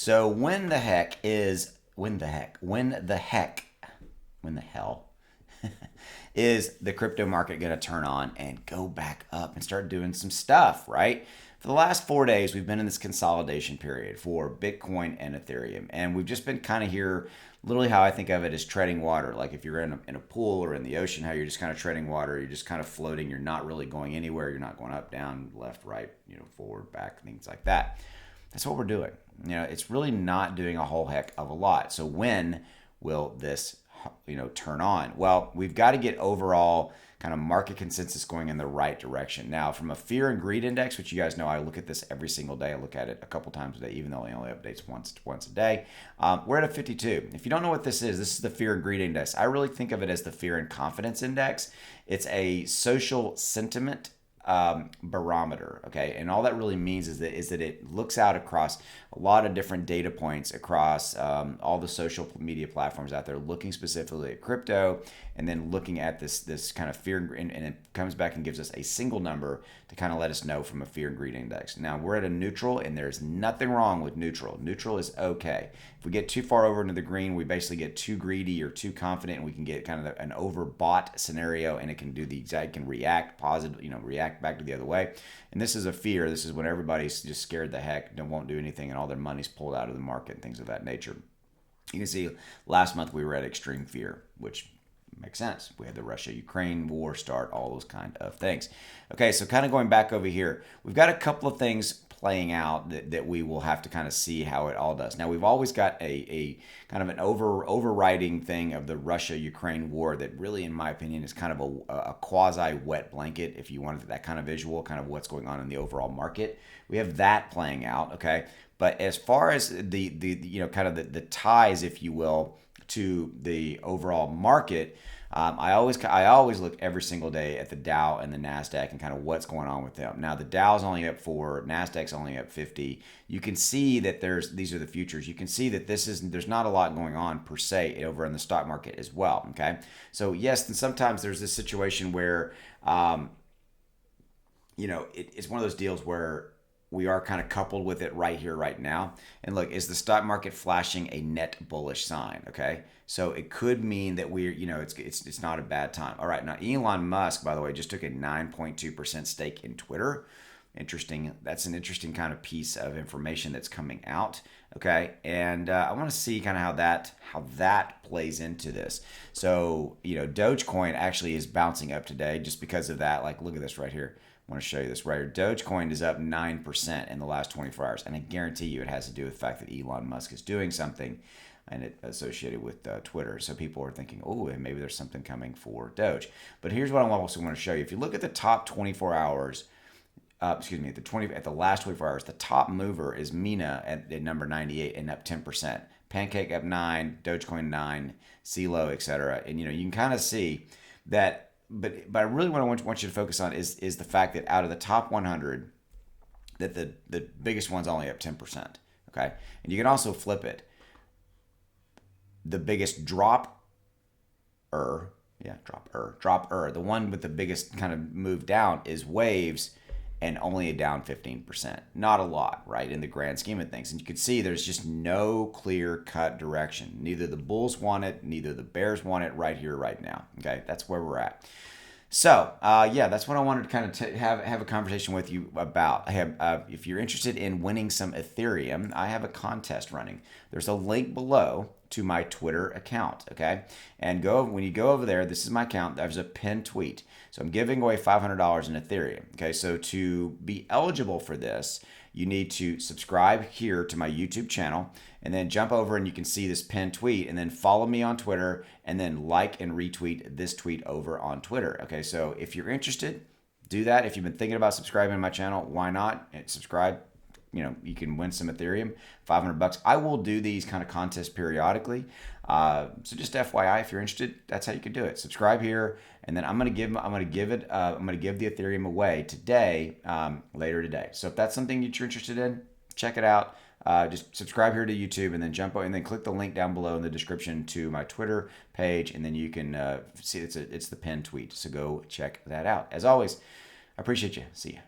So when the hell is the crypto market going to turn on and go back up and start doing some stuff, right? For the last 4 days, we've been in this consolidation period for Bitcoin and Ethereum. And we've just been kind of here, literally how I think of it is treading water. Like if you're in a pool or in the ocean, how you're just kind of treading water, you're just kind of floating. You're not really going anywhere. You're not going up, down, left, right, forward, back, things like that. That's what we're doing. It's really not doing a whole heck of a lot. So when will this, turn on? Well, we've got to get overall kind of market consensus going in the right direction. Now, from a fear and greed index, which you guys know, I look at this every single day. I look at it a couple times a day, even though it only updates once a day. We're at a 52. If you don't know what this is the fear and greed index. I really think of it as the fear and confidence index. It's a social sentiment barometer. Okay, and all that really means is that it looks out across a lot of different data points across all the social media platforms out there, looking specifically at crypto, and then looking at this kind of fear and it comes back and gives us a single number to kind of let us know from a fear and greed index. Now we're at a neutral, and there's nothing wrong with neutral. Neutral is okay. If we get too far over into the green, we basically get too greedy or too confident, and we can get kind of an overbought scenario, and it can do the exact, can react positive, react back to the other way. And this is a fear. This is when everybody's just scared the heck, won't do anything, and all their money's pulled out of the market and things of that nature. You can see last month we were at extreme fear, which makes sense. We had the Russia-Ukraine war start, all those kind of things. Okay, so kind of going back over here, we've got a couple of things playing out that we will have to kind of see how it all does. Now, we've always got a kind of an overriding thing of the Russia-Ukraine war that really, in my opinion, is kind of a quasi-wet blanket, if you wanted that kind of visual, kind of what's going on in the overall market. We have that playing out, okay? But as far as the kind of the ties, if you will, to the overall market, I always look every single day at the Dow and the Nasdaq and kind of what's going on with them. Now the Dow's only up 4, Nasdaq's only up 50. You can see that these are the futures. You can see that there's not a lot going on per se over in the stock market as well. Okay, so yes, and sometimes there's this situation where it's one of those deals where we are kind of coupled with it right here, right now. And look, is the stock market flashing a net bullish sign? Okay, so it could mean that we're, it's not a bad time. All right, now Elon Musk, by the way, just took a 9.2% stake in Twitter. Interesting. That's an interesting kind of piece of information that's coming out. Okay, and I want to see kind of how that plays into this. So Dogecoin actually is bouncing up today just because of that. Like, look at this right here. I want to show you this right here. Dogecoin is up 9% in the last 24 hours. And I guarantee you it has to do with the fact that Elon Musk is doing something and it associated with Twitter. So people are thinking, oh, maybe there's something coming for Doge. But here's what I also want to show you. If you look at the top 24 hours, at the last 24 hours, the top mover is Mina at number 98 and up 10%. Pancake up 9, Dogecoin 9, CeeLo, etc. And you can kind of see that. But I really what I want you to focus on is the fact that out of the top 100, that the biggest one's only up 10%. Okay, and you can also flip it. The biggest dropper, the one with the biggest kind of move down is Waves, and only down 15%. Not a lot, right, in the grand scheme of things. And you can see there's just no clear-cut direction. Neither the bulls want it, neither the bears want it right here, right now. Okay, that's where we're at. So, that's what I wanted to kind of have a conversation with you about. I have, if you're interested in winning some Ethereum, I have a contest running. There's a link below to my Twitter account, okay? And when you go over there, this is my account. There's a pinned tweet. So I'm giving away $500 in Ethereum, okay? So to be eligible for this, you need to subscribe here to my YouTube channel and then jump over and you can see this pinned tweet and then follow me on Twitter and then like and retweet this tweet over on Twitter. Okay, so if you're interested, do that. If you've been thinking about subscribing to my channel, why not? Subscribe. You can win some Ethereum, $500. I will do these kind of contests periodically. So just FYI, if you're interested, that's how you can do it. Subscribe here, and then I'm gonna give the Ethereum away today, later today. So if that's something that you're interested in, check it out. Just subscribe here to YouTube, and then jump over and then click the link down below in the description to my Twitter page, and then you can see it's the pinned tweet. So go check that out. As always, I appreciate you. See ya.